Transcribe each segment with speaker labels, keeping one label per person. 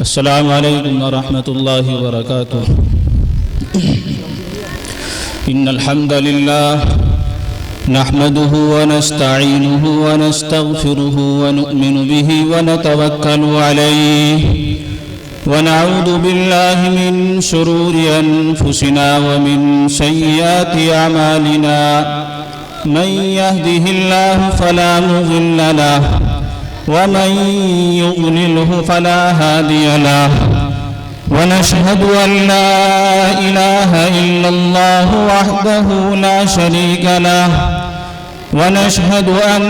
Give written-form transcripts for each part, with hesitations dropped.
Speaker 1: السلام علیکم ورحمۃ اللہ وبرکاتہ۔ ان الحمد للہ نحمده ونستعینه ونستغفره ونؤمن به ونتوکل علیہ ونعوذ باللہ من شرور انفسنا ومن سیئات اعمالنا من يهده الله فلا مضل له ومن يضلله فلا هادي له ونشهد أن لا إله إلا الله وحده لا شريك له ونشهد أن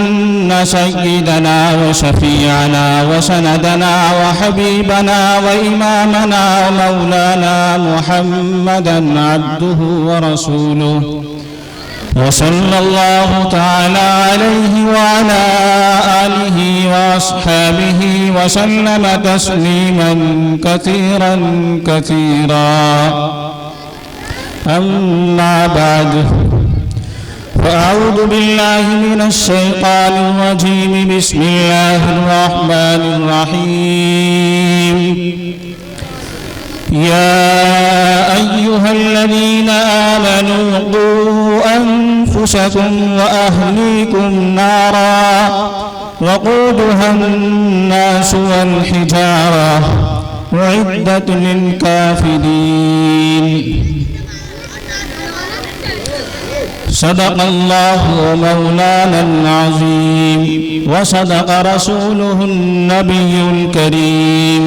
Speaker 1: سيدنا وشفيعنا وسندنا وحبيبنا وإمامنا ومولانا محمدا عبده ورسوله وصلى الله تعالى عليه وعلى آله وأصحابه وسلم تسليما كثيرا كثيرا. أما بعد فأعوذ بالله من الشيطان الرجيم. بسم الله الرحمن الرحيم. يا أيها الذين آمنوا قوا أنفسكم وأهليكم نارا وقودها الناس والحجارة أعدت للكافرين. صدق الله مولانا العظيم وصدق رسوله النبي الكريم.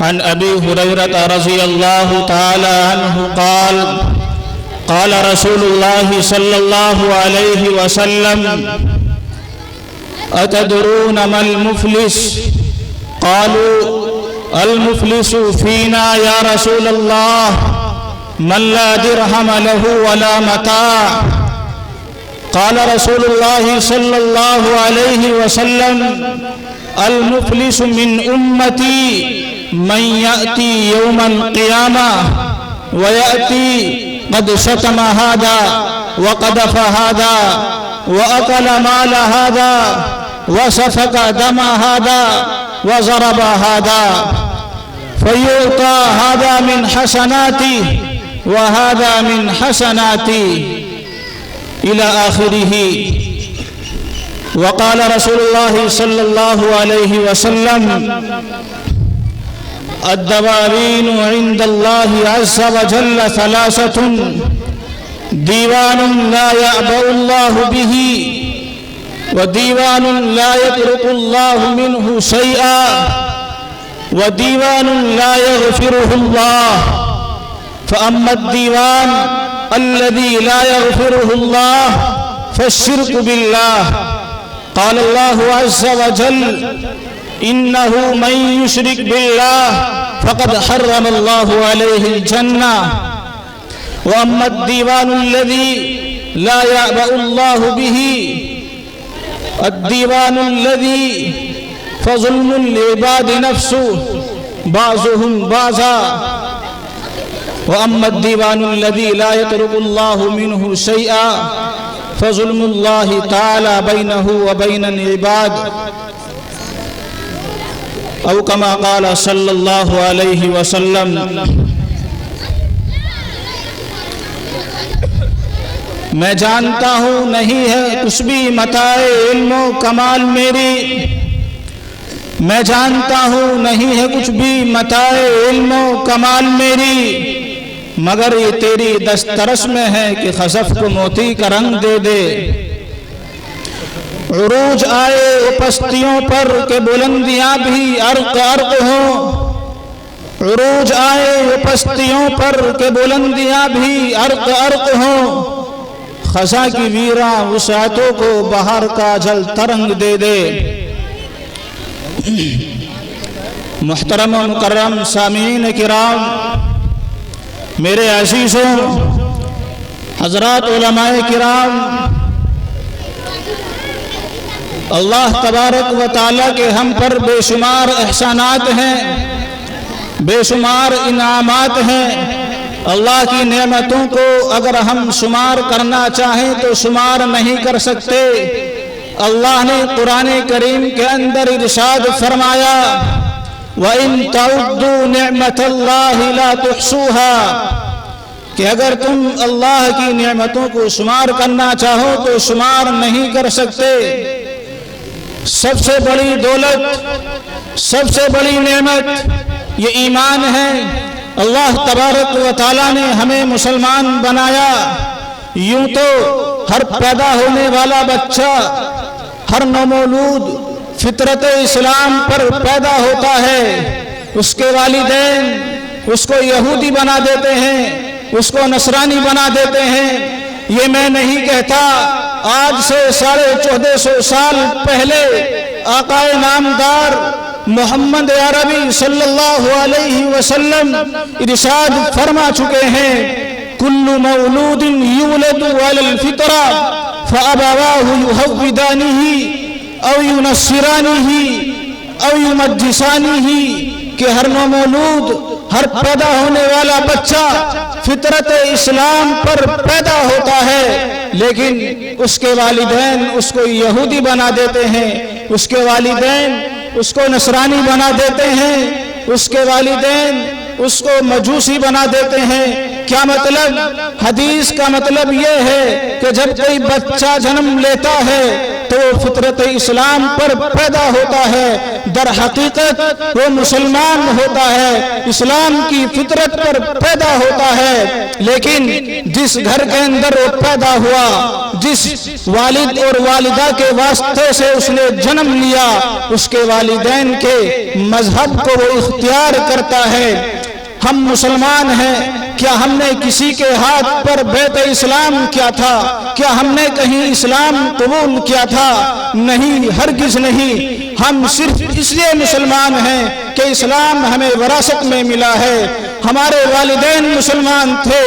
Speaker 1: عن أبي هريرة رضي الله تعالى عنه قال قال رسول الله صلى الله عليه وسلم أتدرون ما المفلس؟ قالوا المفلس فينا يا رسول الله من لا درهم له ولا متاع. قال رسول الله صلى الله عليه وسلم المفلس من أمتي من يأتي يوم القيامة ويأتي قد شتم هذا وقذف هذا وأكل مال هذا وسفك دم هذا وضرب هذا فيعطى هذا من حسناتي وهذا من حسناتي إلى آخره. وقال رسول الله صلى الله عليه وسلم الدواوين عند الله عز وجل ثلاثة ديوان لا يعبأ الله به وديوان لا يترك الله منه شيئا وديوان لا يغفره الله. فأما الديوان الذي لا يغفره الله فالشرك بالله. قال الله عز وجل إنه من يشرك بالله فقد حرم الله عليه الجنة. وأما الديوان الذي لا يعبأ الله به الديوان الذي فظلم العباد نفسه بعضهم بعضا. وأما الديوان الذي لا يترك الله منه شيئا فظلم الله تعالى بينه وبين العباد او كما قال صلی اللہ علیہ وسلم. میں جانتا ہوں نہیں ہے کچھ بھی متاع علم و کمال میری. میں جانتا ہوں نہیں ہے کچھ بھی متاع علم و کمال میری مگر یہ تیری دسترس میں ہے کہ خسف کو موتی کا رنگ دے دے. عروج آئے پستیوں پر کہ بلندیاں بھی عرق عرق ہوں. عروج آئے پستیوں پر کہ بلندیاں بھی عرق عرق ہوں. خزاں کی ویراں وسعتوں کو بہار کا جل ترنگ دے دے. محترم و مکرم سامعین کرام، میرے عزیزوں، حضرات علماء کرام، اللہ تبارک و تعالیٰ کے ہم پر بے شمار احسانات ہیں، بے شمار انعامات ہیں. اللہ کی نعمتوں کو اگر ہم شمار کرنا چاہیں تو شمار نہیں کر سکتے. اللہ نے قرآن کریم کے اندر ارشاد فرمایا وَإِن تَعُدُّوا نِعْمَةَ اللَّهِ لَا تُحْصُوهَا کہ اگر تم اللہ کی نعمتوں کو شمار کرنا چاہو تو شمار نہیں کر سکتے۔ سب سے بڑی دولت، سب سے بڑی نعمت یہ ایمان ہے۔ اللہ تبارک و تعالیٰ نے ہمیں مسلمان بنایا۔ یوں تو ہر پیدا ہونے والا بچہ، ہر نومولود فطرت اسلام پر پیدا ہوتا ہے۔ اس کے والدین اس کو یہودی بنا دیتے ہیں، اس کو نصرانی بنا دیتے ہیں۔ یہ میں نہیں کہتا، آج سے 1450 سال پہلے آقا نامدار محمد عربی صلی اللہ علیہ وسلم ارشاد فرما چکے ہیں کل مولود یولد علی الفطرہ فابواہ یہودانہ او ینصرانہ او یمجسانہ کہ ہر نومولود، ہر پیدا ہونے والا بچہ فطرت اسلام پر پیدا ہوتا ہے، لیکن اس کے والدین اس کو یہودی بنا دیتے ہیں، اس کے والدین اس کو نصرانی بنا دیتے ہیں، اس کے والدین اس کو مجوسی بنا دیتے ہیں۔ کیا مطلب؟ حدیث کا مطلب یہ ہے کہ جب کوئی بچہ جنم لیتا ہے تو وہ فطرت اسلام پر پیدا ہوتا ہے، در حقیقت وہ مسلمان ہوتا ہے، اسلام کی فطرت پر پیدا ہوتا ہے۔ لیکن جس گھر کے اندر وہ پیدا ہوا، جس والد اور والدہ کے واسطے سے اس نے جنم لیا، اس کے والدین کے مذہب کو وہ اختیار کرتا ہے۔ ہم مسلمان ہیں، کیا ہم نے کسی کے ہاتھ پر بیعت اسلام کیا تھا؟ کیا ہم نے کہیں اسلام قبول کیا تھا؟ نہیں، ہرگز نہیں۔ ہم صرف اس لیے مسلمان ہیں کہ اسلام ہمیں وراثت میں ملا ہے۔ ہمارے والدین مسلمان تھے،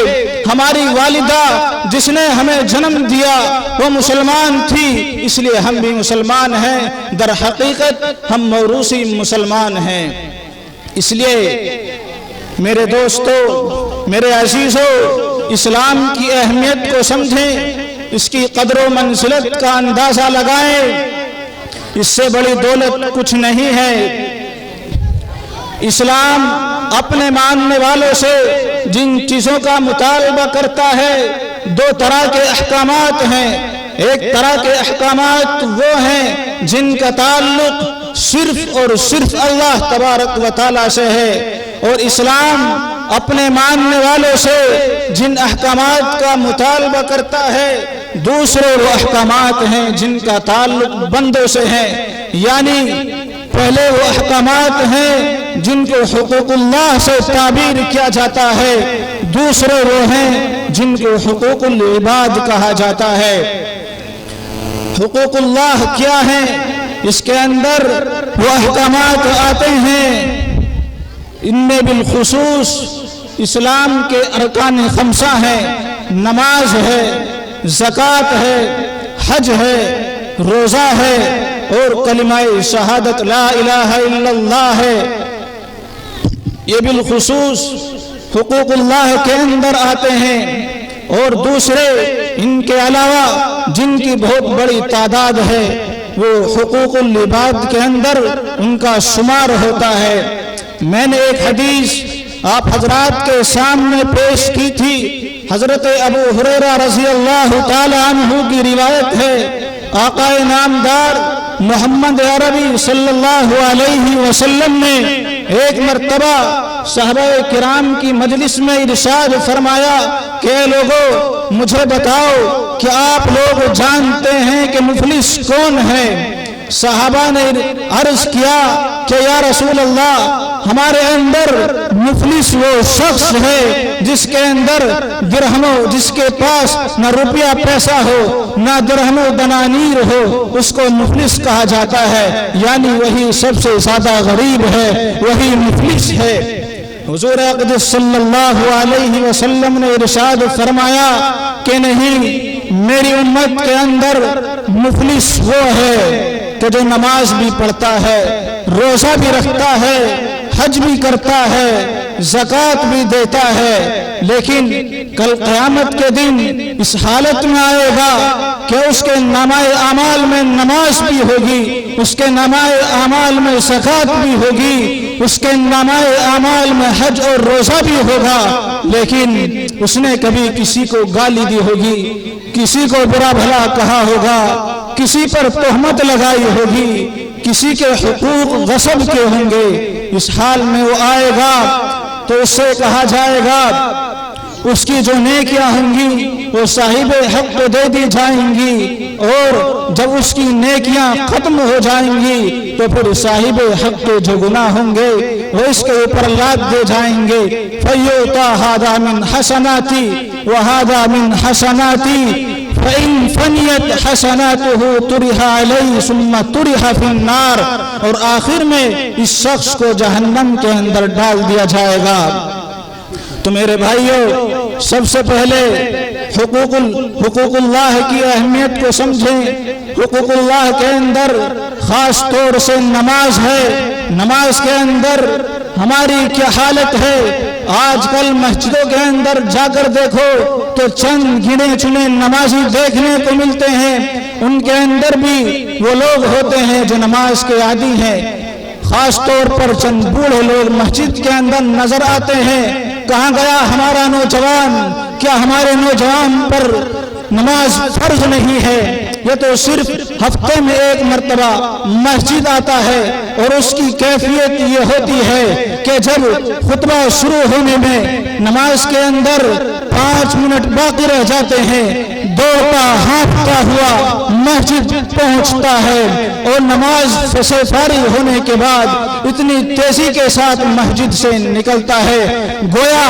Speaker 1: ہماری والدہ جس نے ہمیں جنم دیا وہ مسلمان تھی، اس لیے ہم بھی مسلمان ہیں۔ در حقیقت ہم موروثی مسلمان ہیں۔ اس لیے میرے دوستو، میرے عزیزو، اسلام کی اہمیت کو سمجھیں، اس کی قدر و منزلت کا اندازہ لگائیں۔ اس سے بڑی دولت کچھ نہیں ہے۔ اسلام اپنے ماننے والوں سے جن چیزوں کا مطالبہ کرتا ہے، دو طرح کے احکامات ہیں۔ ایک طرح کے احکامات وہ ہیں جن کا تعلق صرف اور صرف اللہ تبارک و تعالیٰ سے ہے، اور اسلام اپنے ماننے والوں سے جن احکامات کا مطالبہ کرتا ہے، دوسرے وہ احکامات ہیں جن کا تعلق بندوں سے ہے۔ یعنی پہلے وہ احکامات ہیں جن کو حقوق اللہ سے تعبیر کیا جاتا ہے، دوسرے وہ ہیں جن کو حقوق العباد کہا جاتا ہے۔ حقوق اللہ کیا ہیں؟ اس کے اندر وہ احکامات آتے ہیں، ان میں بالخصوص اسلام کے ارکان خمسہ ہیں، نماز ہے، زکوٰۃ ہے، حج ہے، روزہ ہے اور کلمہ شہادت لا الہ الا اللہ ہے۔ یہ بالخصوص حقوق اللہ کے اندر آتے ہیں، اور دوسرے ان کے علاوہ جن کی بہت بڑی تعداد ہے وہ حقوق العباد کے اندر ان کا شمار ہوتا ہے۔ میں نے ایک حدیث آپ حضرات کے سامنے پیش کی تھی، حضرت ابو ہریرہ رضی اللہ تعالی عنہ کی روایت ہے۔ آقا نامدار محمد عربی صلی اللہ علیہ وسلم نے ایک مرتبہ صحابہ کرام کی مجلس میں ارشاد فرمایا کہ اے لوگو، مجھے بتاؤ کہ آپ لوگ جانتے ہیں کہ مفلس کون ہے؟ صحابہ نے عرض کیا کہ یا رسول اللہ، ہمارے اندر مفلس وہ شخص ہے جس کے اندر جس کے پاس نہ روپیہ پیسہ ہو، نہ درہم و دنانیر ہو، اس کو مفلس کہا جاتا ہے۔ یعنی وہی سب سے زیادہ غریب ہے، وہی مفلس ہے۔ حضور اقدس صلی اللہ علیہ وسلم نے ارشاد فرمایا کہ نہیں، میری امت کے اندر مفلس وہ ہے کہ جو نماز بھی پڑھتا ہے، روزہ بھی رکھتا ہے، حج بھی کرتا ہے، زکوٰۃ بھی دیتا ہے، لیکن کل قیامت کے دن اس حالت میں آئے گا کہ اس کے نامہ اعمال میں نماز بھی ہوگی، اس کے نامہ اعمال میں زکوٰۃ بھی ہوگی، اس کے نامہ اعمال میں حج اور روزہ بھی ہوگا، لیکن اس نے کبھی کسی کو گالی دی ہوگی، کسی کو برا بھلا کہا ہوگا، کسی پر تہمت لگائی ہوگی، کسی کے حقوق غصب کے ہوں گے۔ اس حال میں وہ آئے گا تو اس سے کہا جائے گا اس کی جو نیکیاں ہوں گی وہ صاحب حق کو دے دی جائیں گی، اور جب اس کی نیکیاں ختم ہو جائیں گی تو پھر صاحب حق کے جو گناہ ہوں گے وہ اس کے اوپر لاد دے جائیں گے۔ فَيُؤْتَى هَذَا مِنْ حَسَنَاتِي وَهَذَا مِنْ حَسَنَاتِي فَإِنْ فَنِيَتْ حَسَنَاتُهُ طُرِحَ عَلَيْهِ ثُمَّ طُرِحَ فِي النَّارِ، اور آخر میں اس شخص کو جہنم کے اندر ڈال دیا جائے گا۔ تو میرے بھائیوں، سب سے پہلے حقوق اللہ کی اہمیت کو سمجھیں۔ حقوق اللہ کے اندر خاص طور سے نماز ہے۔ نماز کے اندر ہماری کیا حالت ہے؟ آج کل مسجدوں کے اندر جا کر دیکھو تو چند گنے چنے نمازی دیکھنے کو ملتے ہیں، ان کے اندر بھی وہ لوگ ہوتے ہیں جو نماز کے عادی ہیں۔ خاص طور پر چند بوڑھے لوگ مسجد کے اندر نظر آتے ہیں۔ کہاں گیا ہمارا نوجوان؟ کیا ہمارے نوجوان پر نماز فرض نہیں ہے؟ یہ تو صرف ہفتے میں ایک مرتبہ مسجد آتا ہے، اور اس کی کیفیت یہ ہوتی ہے کہ جب خطبہ شروع ہونے میں نماز کے اندر 5 منٹ باقی رہ جاتے ہیں، دوڑتا ہانپتا ہوا مسجد پہنچتا ہے، اور نماز سے فارغ ہونے کے بعد اتنی تیزی کے ساتھ مسجد سے نکلتا ہے گویا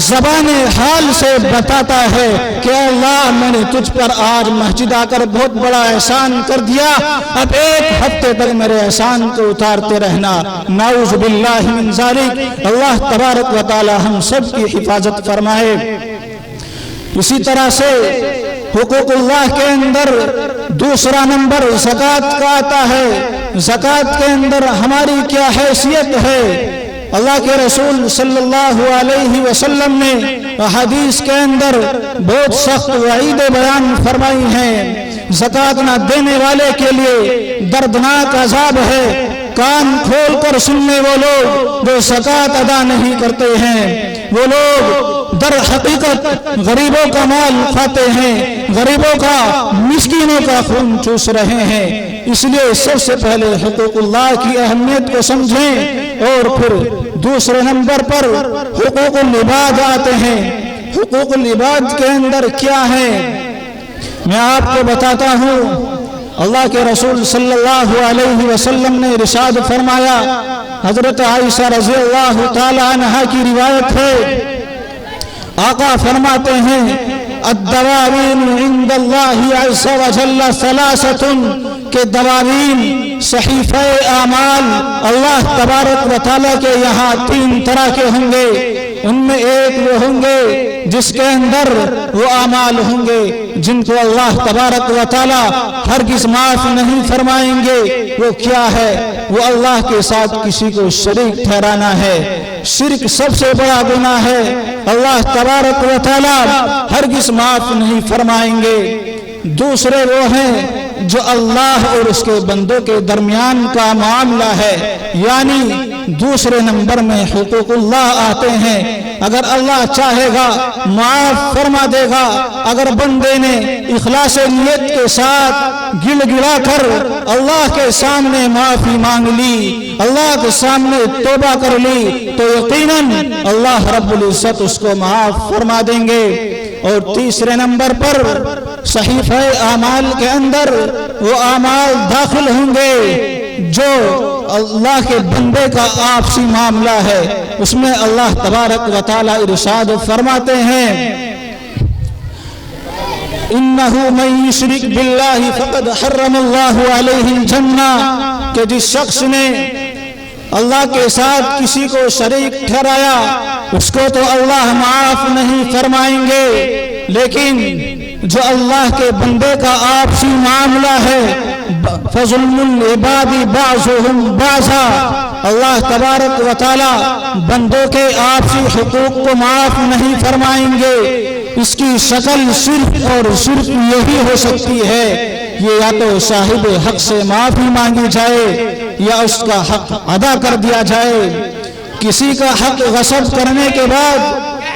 Speaker 1: زبان حال سے بتاتا ہے کہ اللہ میں نے تجھ پر آج مسجد آ کر بہت بڑا احسان کر دیا، اب ایک ہفتے تک میرے احسان کو اتارتے رہنا۔ نعوذ باللہ من ذالک۔ اللہ تبارک و تعالی ہم سب کی حفاظت فرمائے۔ اسی طرح سے حقوق اللہ کے اندر دوسرا نمبر زکوٰۃ کا آتا ہے۔ زکوٰۃ کے اندر ہماری کیا حیثیت ہے؟ اللہ کے رسول صلی اللہ علیہ وسلم نے حدیث کے اندر بہت سخت وعید بیان فرمائی ہیں۔ زکوٰۃ نہ دینے والے کے لیے دردناک عذاب ہے۔ کان کھول کر سننے وہ لوگ جو زکوٰۃ ادا نہیں کرتے ہیں، وہ لوگ در حقیقت غریبوں کا مال کھاتے ہیں، غریبوں کا، مسکینوں کا خون چوس رہے ہیں۔ اس لیے سب سے پہلے حقوق اللہ کی اہمیت کو سمجھیں، اور پھر دوسرے نمبر پر حقوق العباد آتے ہیں۔ حقوق العباد کے اندر کیا ہے میں آپ کو بتاتا ہوں۔ اللہ کے رسول صلی اللہ علیہ وسلم نے ارشاد فرمایا، حضرت عائشہ رضی اللہ تعالی عنہا کی روایت ہے، آقا فرماتے ہیں الدواوین عند اللہ عز وجل ثلاثۃ، کہ دواوین صحیفہ اعمال اللہ تبارک و تعالیٰ کے یہاں 3 طرح کے ہوں گے۔ ان میں ایک وہ ہوں گے جس کے اندر وہ اعمال ہوں گے جن کو اللہ تبارک و تعالیٰ ہرگز معاف نہیں فرمائیں گے۔ وہ کیا ہے؟ وہ اللہ کے ساتھ کسی کو شریک ٹھہرانا ہے۔ شرک سب سے بڑا گناہ ہے، اللہ تبارک و تعالیٰ ہرگز معاف نہیں فرمائیں گے۔ دوسرے وہ ہیں جو اللہ اور اس کے بندوں کے درمیان کا معاملہ ہے، یعنی دوسرے نمبر میں حقوق اللہ آتے ہیں۔ اگر اللہ چاہے گا معاف فرما دے گا، اگر بندے نے اخلاص نیت کے ساتھ گڑ گڑا کر اللہ کے سامنے معافی مانگ لی، اللہ کے سامنے توبہ کر لی، تو یقیناً اللہ رب العزت اس کو معاف فرما دیں گے۔ اور تیسرے نمبر پر صحیفہ اعمال کے اندر وہ اعمال داخل ہوں گے جو اللہ کے بندے کا آپسی معاملہ ہے، اس میں اللہ تبارک و تعالی ارشاد فرماتے ہیں انہ من یشرک باللہ فقد حرم اللہ علیہ الجنہ، کہ جس شخص نے اللہ کے ساتھ کسی کو شریک ٹھہرایا اس کو تو اللہ معاف نہیں فرمائیں گے، لیکن جو اللہ کے بندے کا آپسی معاملہ ہے فَظُلْمُ الْعِبَادِ بَعْضُهُمْ بَعْضًا، اللہ تبارک و تعالی بندوں کے آپسی حقوق کو معاف نہیں فرمائیں گے، اس کی شکل صرف اور صرف یہی ہو سکتی ہے، یہ یا تو صاحب حق سے معافی مانگی جائے یا اس کا حق ادا کر دیا جائے۔ کسی کا حق غصب کرنے کے بعد،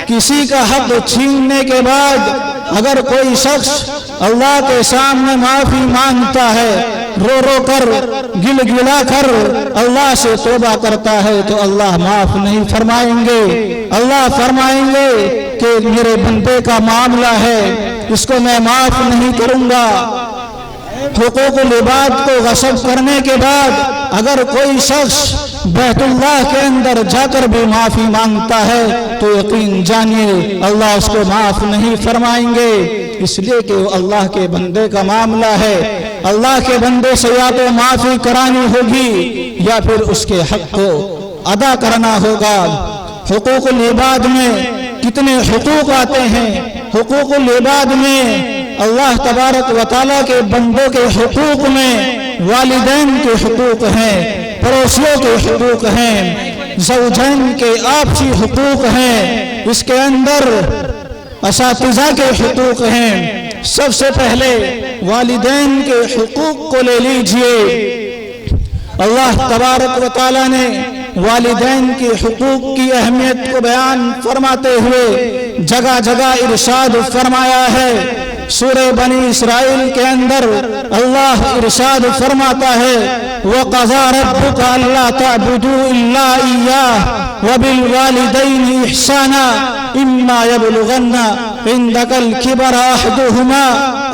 Speaker 1: کسی کا حق چھیننے کے بعد اگر کوئی شخص اللہ کے سامنے معافی مانگتا ہے، رو رو کر گل گلا کر اللہ سے توبہ کرتا ہے، تو اللہ معاف نہیں فرمائیں گے۔ اللہ فرمائیں گے کہ میرے بندے کا معاملہ ہے، اس کو میں معاف نہیں کروں گا۔ حقوق العباد کو غصب کرنے کے بعد اگر کوئی شخص بیت اللہ کے اندر جا کر بھی معافی مانگتا ہے تو یقین جانیے اللہ اس کو معاف نہیں فرمائیں گے، اس لیے کہ وہ اللہ کے بندے کا معاملہ ہے۔ اللہ کے بندے سے یا تو معافی کرانی ہوگی یا پھر اس کے حق کو ادا کرنا ہوگا۔ حقوق العباد میں کتنے حقوق آتے ہیں؟ حقوق العباد میں اللہ تبارک و تعالیٰ کے بندوں کے حقوق میں والدین کے حقوق ہیں، پڑوسیوں کے حقوق ہیں، زوجین کے آپسی حقوق ہیں، اس کے اندر اساتذہ کے حقوق ہیں۔ سب سے پہلے والدین کے حقوق کو لے لیجئے۔ اللہ تبارک و تعالیٰ نے والدین کے حقوق کی اہمیت کو بیان فرماتے ہوئے جگہ جگہ ارشاد فرمایا ہے۔ سورہ بنی اسرائیل کے اندر اللہ ارشاد فرماتا ہے وَقَضَىٰ رَبُّكَ أَلَّا تَعْبُدُوا إِلَّا إِيَّاهُ وَبِالْوَالِدَيْنِ إِحْسَانًا إِمَّا يَبْلُغَنَّ عِندَكَ الْكِبَرَ أَحَدُهُمَا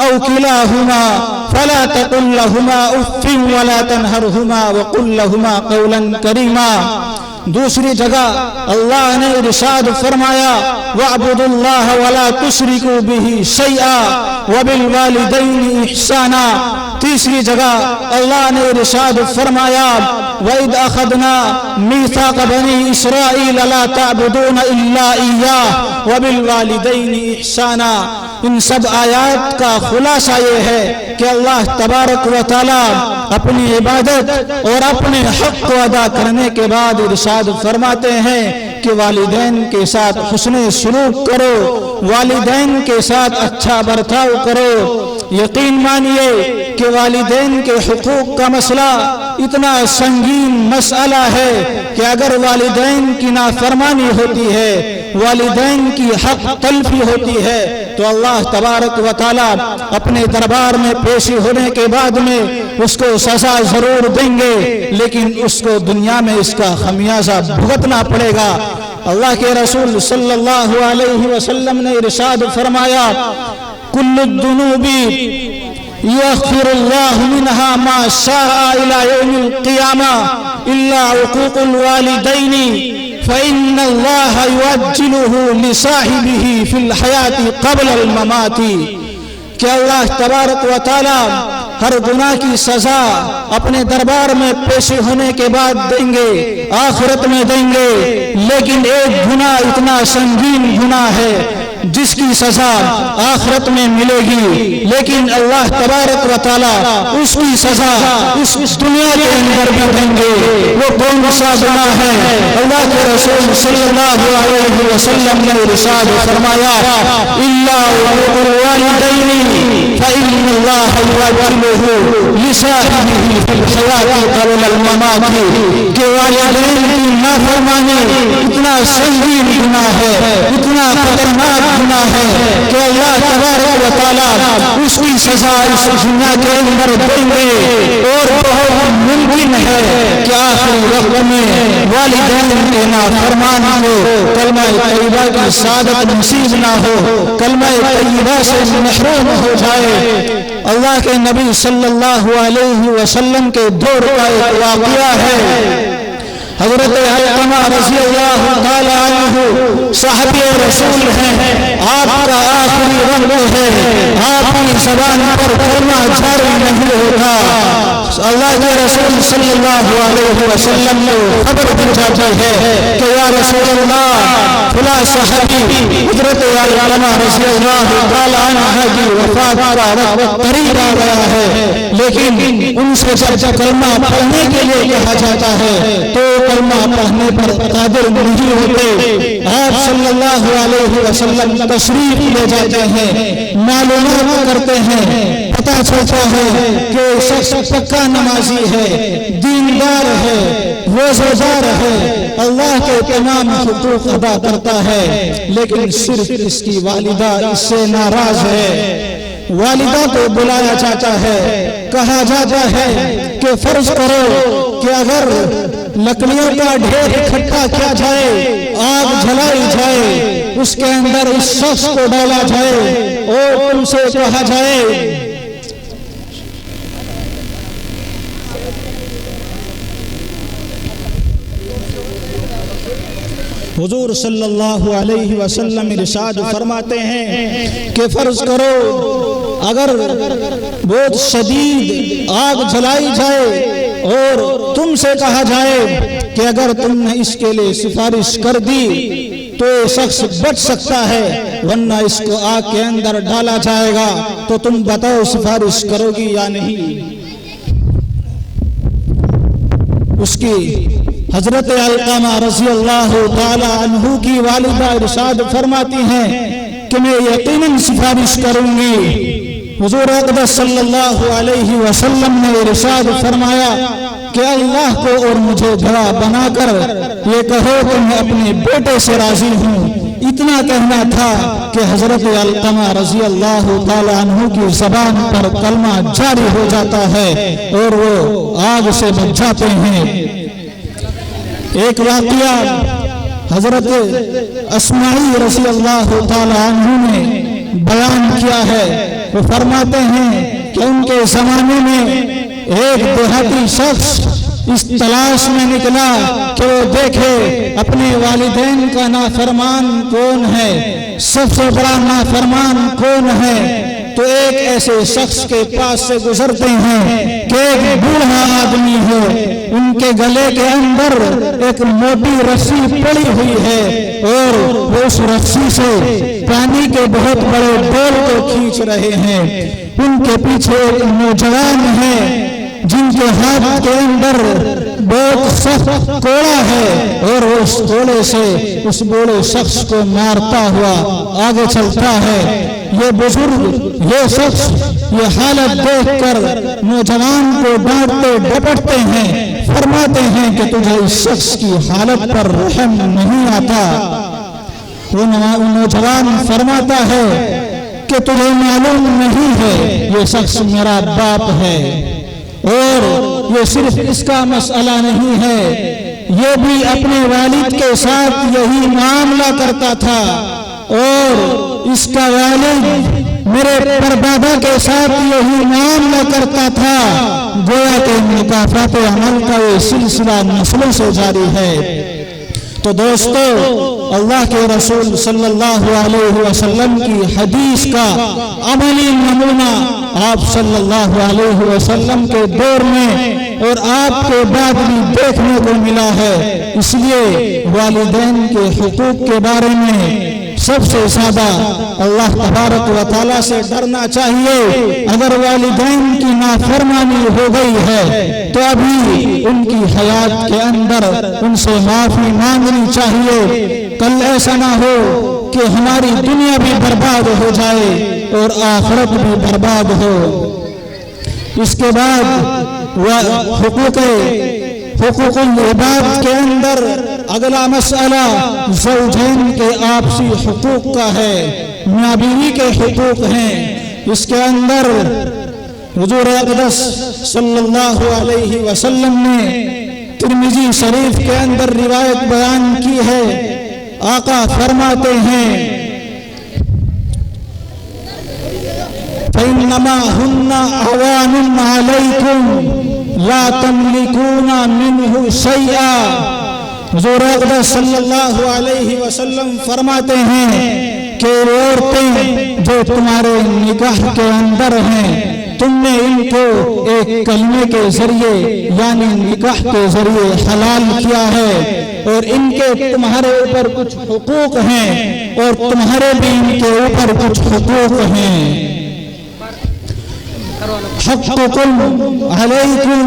Speaker 1: أَوْ كِلَاهُمَا فَلَا تَقُل لَّهُمَا أُفٍّ وَلَا تَنْهَرْهُمَا وَقُل لَّهُمَا قَوْلًا كَرِيمًا۔ دوسری جگہ اللہ نے ارشاد فرمایا وَاعْبُدُوا اللَّهَ وَلَا تُشْرِكُوا بِهِ شَيْئًا وَبِالْوَالِدَيْنِ إِحْسَانًا۔ تیسری جگہ اللہ نے ارشاد فرمایا وَإِذْ أَخَذْنَا مِيثَاقَ بَنِي إِسْرَائِيلَ لَا تَعْبُدُونَ إِلَّا إِيَّاهُ وَبِالْوَالِدَيْنِ إِحْسَانًا۔ ان سب آیات کا خلاصہ یہ ہے کہ اللہ تبارک و تعالیٰ اپنی عبادت اور اپنے حق کو ادا کرنے کے بعد ارشاد فرماتے ہیں کہ والدین کے ساتھ حسن سلوک کرو، والدین کے ساتھ اچھا برتاؤ کرو۔ یقین مانیے کہ والدین کے حقوق کا مسئلہ اتنا سنگین مسئلہ ہے کہ اگر والدین کی نافرمانی ہوتی ہے، والدین کی حق تلفی ہوتی ہے تو اللہ تبارک و تعالیٰ اپنے دربار میں پیشی ہونے کے بعد میں اس کو سزا ضرور دیں گے، لیکن اس کو دنیا میں اس کا خمیازہ بھگتنا پڑے گا۔ اللہ کے رسول صلی اللہ علیہ وسلم نے ارشاد فرمایا کل الذنوب یغفر اللہ منها ما شاء الى یوم القیامہ الا عقوق الوالدین فإن الله يؤجله لصاحبه في الحياة قبل الممات۔ کہ اللہ تبارک و تعالی ہر گناہ کی سزا اپنے دربار میں پیش ہونے کے بعد دیں گے، آخرت میں دیں گے، لیکن ایک گناہ اتنا سنگین گناہ ہے جس کی سزا آخرت میں ملے گی، لیکن اللہ تبارک و تعالی اس کی سزا اس دنیا کے اندر بھی دیں گے۔ وہ کون سا گناہ ہے؟ اللہ کے رسول صلی اللہ علیہ وسلم نے ارشاد فرمایا الا عقوق الوالدین فإن الله يؤجله لصاحبه في الحياة قبل الممات۔ کہ والدین کی نافرمانی اتنا سنگین گناہ ہے، اتنا خطرناک گناہ ہے کہ اللہ تبارک و تعالیٰ اس کی سزا اس دنیا کے اندر دیں گے، اور بہت ممکن ہے کہ آخری وقت میں والدین کے نافرمان کو کلمہ طیبہ کی سعادت نصیب نہ ہو، کلمہ طیبہ سے محروم ہو جائے۔ اللہ کے نبی صلی اللہ علیہ وسلم کے دور کا ایک واقعہ ہے۔ حضرت علقمہ رضی اللہ تعالی عنہ صحابی رسول ہیں، آپ کا آخری وقت ہے، آپ کی زبان پر کلمہ جاری نہیں ہوتا۔ اللہ کے رسول صلی اللہ علیہ وسلم نے خبر پہنچاتی ہے کہ یا رسول اللہ فلاں صحابی حضرت علقمہ رضی اللہ تعالی عنہ کی وفات کا وقت قریب آ گیا ہے، لیکن ان سے جب کلمہ پڑھنے کے لیے کہا جاتا ہے تو کلمہ پڑھنے پر قادر نہیں ہوتے، آپ صلی اللہ علیہ وسلم تشریف لے جاتے ہیں، معلومات کرتے ہیں، پتہ چلتا ہے کہ شخص پکا نمازی ہے، دیندار ہے، روزہ دار ہے، اللہ کے تمام حقوق ادا کرتا ہے، لیکن صرف اس کی والدہ اس سے ناراض ہے۔ والدہ کو بلایا جاتا ہے، کہا جاتا ہے کہ فرض کرو کہ اگر لکڑیوں کا ڈھیر اکٹھا کیا جائے، آگ جلائی جائے، اس کے اندر اس شخص کو ڈالا جائے اور ان سے کہا جائے حضور صلی اللہ علیہ وسلم ارشاد فرماتے ہیں کہ فرض کرو اگر بہت شدید آگ جلائی جائے اور تم سے کہا جائے کہ اگر تم نے اس کے لیے سفارش کر دی تو یہ شخص بچ سکتا ہے، ورنہ اس کو آگ کے اندر ڈالا جائے گا، تو تم بتاؤ سفارش کرو گی یا نہیں؟ اس کی حضرت علقمہ رضی اللہ تعالی عنہ کی والدہ ارشاد فرماتی ہیں کہ میں یقیناً سفارش کروں گی۔ حضور اقدس صلی اللہ علیہ وسلم نے ارشاد فرمایا کہ اللہ کو اور مجھے گواہ بنا کر یہ کہو کہ میں اپنے بیٹے سے راضی ہوں۔ اتنا کہنا تھا کہ حضرت علقمہ رضی اللہ تعالی عنہ کی زبان پر کلمہ جاری ہو جاتا ہے اور وہ آگ سے بچ جاتے ہیں۔ ایک واقعہ حضرت اسماعیل رضی اللہ تعالی عنہ نے بیان کیا ہے، وہ فرماتے ہیں کہ ان کے زمانے میں ایک دیہاتی شخص اس تلاش میں نکلا کہ وہ دیکھے اپنے والدین کا نافرمان کون ہے، سب سے بڑا نافرمان کون ہے۔ تو ایک ایسے شخص کے پاس سے گزرتے ہیں کہ ایک بوڑھا آدمی ہے، ان کے گلے کے اندر ایک موٹی رسی پڑی ہوئی ہے اور وہ اس رسی سے پانی کے بہت بڑے ڈول کو کھینچ رہے ہیں۔ ان کے پیچھے ایک نوجوان ہے جن کے ہاتھ کے اندر بہت سخت کوڑا ہے اور اس کوڑے سے اس بوڑھے شخص کو مارتا ہوا آگے چلتا ہے۔ یہ بزرگ، یہ شخص یہ حالت دیکھ کر نوجوان کو ڈانٹتے ڈپٹتے ہیں، فرماتے ہیں کہ تجھے اس شخص کی حالت پر رحم نہیں آتا۔ وہ نوجوان فرماتا ہے کہ تجھے معلوم نہیں ہے یہ شخص میرا باپ ہے، اور یہ صرف اس کا مسئلہ نہیں ہے، یہ بھی اپنے والد کے ساتھ یہی معاملہ کرتا تھا، اور اس کا والد میرے پردادا کے ساتھ یہی معاملہ کرتا تھا۔ گویا کہ مکافات عمل کا یہ سلسلہ نسلوں سے جاری ہے۔ تو دوستو، اللہ کے رسول صلی اللہ علیہ وسلم کی حدیث کا عملی نمونہ آپ صلی اللہ علیہ وسلم کے دور میں اور آپ کے بعد بھی دیکھنے کو ملا ہے۔ اس لیے والدین کے حقوق کے بارے میں سب سے زیادہ اللہ تبارک و تعالیٰ سے ڈرنا چاہیے۔ اگر والدین کی نافرمانی ہو گئی ہے تو ابھی ان کی حیات کے اندر ان سے معافی مانگنی چاہیے، کل ایسا نہ ہو کہ ہماری دنیا بھی برباد ہو جائے اور آخرت بھی برباد ہو۔ اس کے بعد حقوق العباد کے اندر اگلا مسئلہ زوجین کے آپسی حقوق کا ہے، میاں بیوی کے حقوق ہیں۔ اس کے اندر حضور اقدس صلی اللہ علیہ وسلم نے ترمذی شریف کے اندر روایت بیان کی ہے۔ آقا فرماتے ہیں فَإِنَّمَا هُنَّ عَوَانٌ عَلَيْكُمْ لَا تَمْلِكُونَ مِنْهُ شَيْئًا۔ حضور اقدس صلی اللہ علیہ وسلم فرماتے ہیں کہ عورتیں جو تمہارے نکاح کے اندر ہیں، تم نے ان کو ایک کلمے کے ذریعے یعنی نکاح کے ذریعے حلال کیا ہے، اور ان کے تمہارے اوپر کچھ حقوق ہیں اور تمہارے بھی ان کے اوپر کچھ حقوق ہیں۔ حقکم علیکم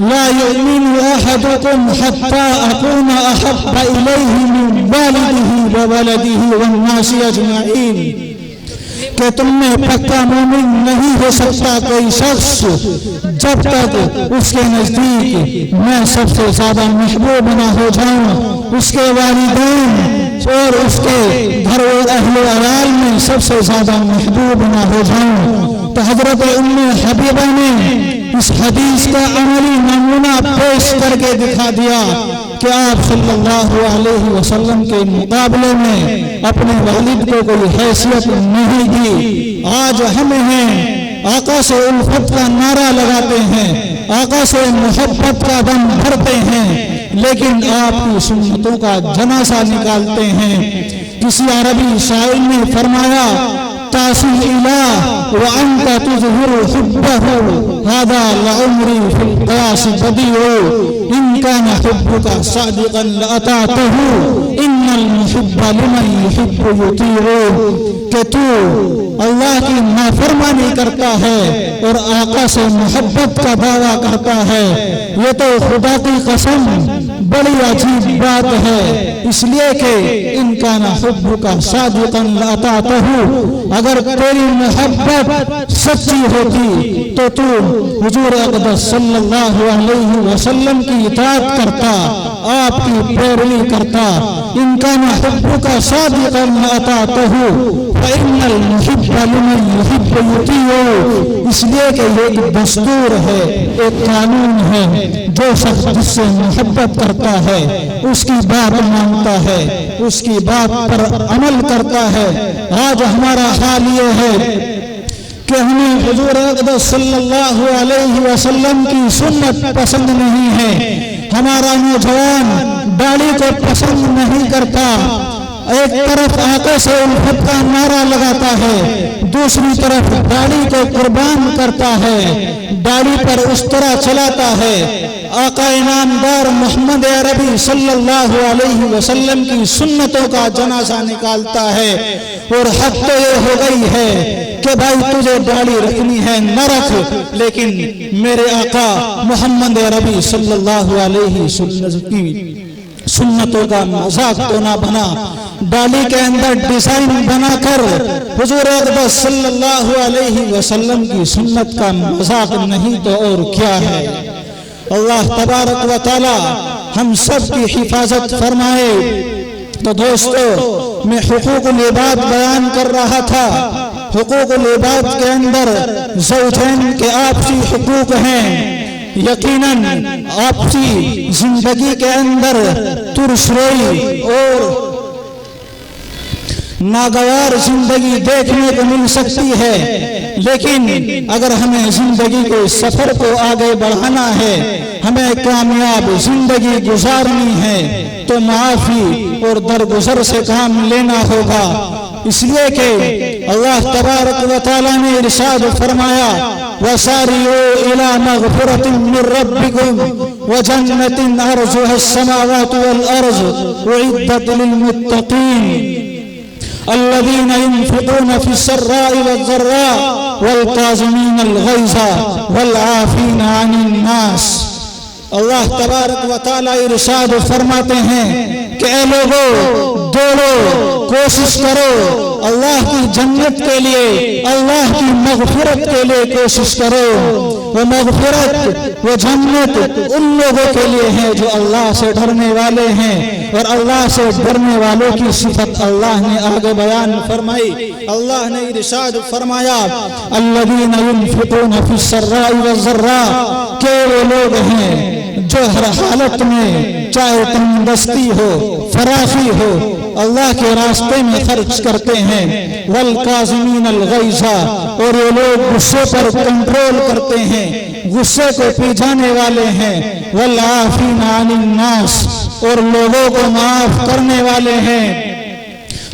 Speaker 2: لا يؤمن أحدكم حتى أكون أحب إليه من والده وولده والناس أجمعين کہ تم میں پکا مومن نہیں ہو سکتا کوئی شخص جب تک اس کے نزدیک میں سب سے زیادہ محبوب نہ ہو جاؤں، اس کے والدین اور اس کے گھر اور اہل و عیال میں سب سے زیادہ محبوب نہ ہو جاؤں۔ تو حضرت ام حبیبہ نے اس حدیث کا عملی نمونہ پیش کر کے دکھا دیا کہ آپ صلی اللہ علیہ وسلم کے مقابلے میں اپنے والد کو کوئی حیثیت نہیں دی۔ آج ہم ہیں آقا سے الفت کا نعرہ لگاتے ہیں، آقا سے محبت کا دم بھرتے ہیں، لیکن آپ کی سنتوں کا جنازہ نکالتے ہیں۔ کسی عربی شاعر نے فرمایا تاسی الہ وانت تظہر حبہ هذا لعمری فی القیاس بدیع ان کان حبک صادقا لأطعته ان المحب لمن يحب یطیع کہ تو اللہ کی نافرمانی کرتا ہے اور آقا سے محبت کا دعویٰ کرتا ہے، یہ تو خدا کی قسم بڑی عجیب بات ہے، اس لیے کہ ان کان حبک صادقا لأطعته اگر تیری محبت سچی ہوتی تو تو حضور اقدس صلی اللہ علیہ وسلم کی اطاعت کرتا، آپ کی پیروی کرتا۔ ان کان حبک صادقا لأطعته فإن المحب لمن يحب یطیع اس لیے کہ یہ ایک دستور ہے، ایک قانون ہے، جو شخص جس سے محبت کرتا ہے اس کی بات مانتا ہے، اس کی بات پر عمل کرتا ہے۔ آج ہمارا حال یہ ہے کہ ہمیں حضور اقدس صلی اللہ علیہ وسلم کی سنت پسند نہیں ہے، ہمارا نوجوان داڑھی کو پسند نہیں کرتا، ایک طرف آقا سے الفت کا نعرہ لگاتا ہے، دوسری طرف داڑھی کو قربان کرتا ہے، داڑھی پر اس طرح چلاتا ہے۔ آقا انعامدار محمد عربی صلی اللہ علیہ وسلم کی سنتوں کا جنازہ نکالتا ہے، اور حد تو یہ ہو گئی ہے کہ بھائی تجھے داڑھی رکھنی ہے نہ رکھ، لیکن میرے آقا محمد عربی صلی اللہ علیہ وسلم کی سنتوں کا مذاق تو نہ بنا، داڑھی کے اندر ڈیزائن بنا کر حضور اقدس صلی اللہ علیہ وسلم کی سنت کا مذاق نہیں تو اور کیا ہے۔ اللہ تبارک و تعالی ہم سب کی حفاظت فرمائے۔ تو دوستو میں حقوق العباد بیان کر رہا تھا، حقوق العباد کے اندر زوجین کے آپسی حقوق ہیں۔ یقیناً آپسی زندگی کے اندر ترش روئی اور ناگوار زندگی دیکھنے کو مل سکتی ہے، لیکن اگر ہمیں زندگی کے سفر کو آگے بڑھانا ہے، ہمیں کامیاب زندگی گزارنی ہے تو معافی اور درگزر سے کام لینا ہوگا۔ اس لیے کہ اللہ تبارک و تعالیٰ نے ارشاد فرمایا وَسَارِعُوا إِلَى مَغْفِرَةٍ مِّن رَّبِّكُمْ وَجَنَّةٍ عَرْضُهَا السَّمَاوَاتُ وَالْأَرْضُ أُعِدَّتْ لِلْمُتَّقِينَ الذين ينفقون في السراء والضراء والكاظمين الغيظ والعافين عن الناس۔ اللہ تبارک و تعالیٰ ارشاد فرماتے ہیں کہ اے لوگو دوڑو، کوشش کرو، اللہ کی جنت کے لیے، اللہ کی مغفرت کے لیے کوشش کرو۔ وہ مغفرت، وہ جنت ان لوگوں کے لیے ہے جو اللہ سے ڈرنے والے ہیں، اور اللہ سے ڈرنے والوں کی صفت اللہ نے آگے بیان فرمائی۔ اللہ نے ارشاد فرمایا الذین ينفقون فی السراء والضراء کہ وہ لوگ ہیں جو ہر حالت میں چاہے تنگ دستی ہو، فراخی ہو، اللہ کے راستے میں خرچ کرتے ہیں۔ والکاظمین الغیظ اور یہ لوگ غصے پر کنٹرول کرتے ہیں، غصے کو پی جانے والے ہیں۔ والعافین عن الناس اور لوگوں کو معاف کرنے والے ہیں۔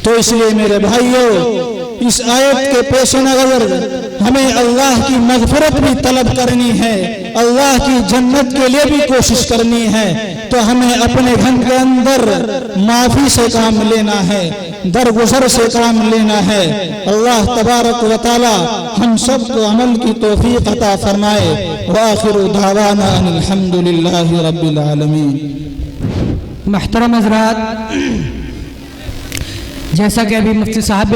Speaker 2: تو اس لیے میرے بھائیوں اس آیت کے پیش نظر ہمیں اللہ کی مغفرت بھی طلب کرنی ہے، اللہ کی جنت کے لیے بھی کوشش کرنی ہے۔ تو ہمیں اپنے گھر کے اندر معافی سے کام لینا ہے، درگزر سے کام لینا ہے۔ اللہ تبارک و تعالی ہم سب کو عمل کی توفیق عطا فرمائے۔ وآخر دعوانا ان الحمدللہ رب العالمین۔
Speaker 3: محترم حضرات، جیسا کہ ابھی مفتی صاحب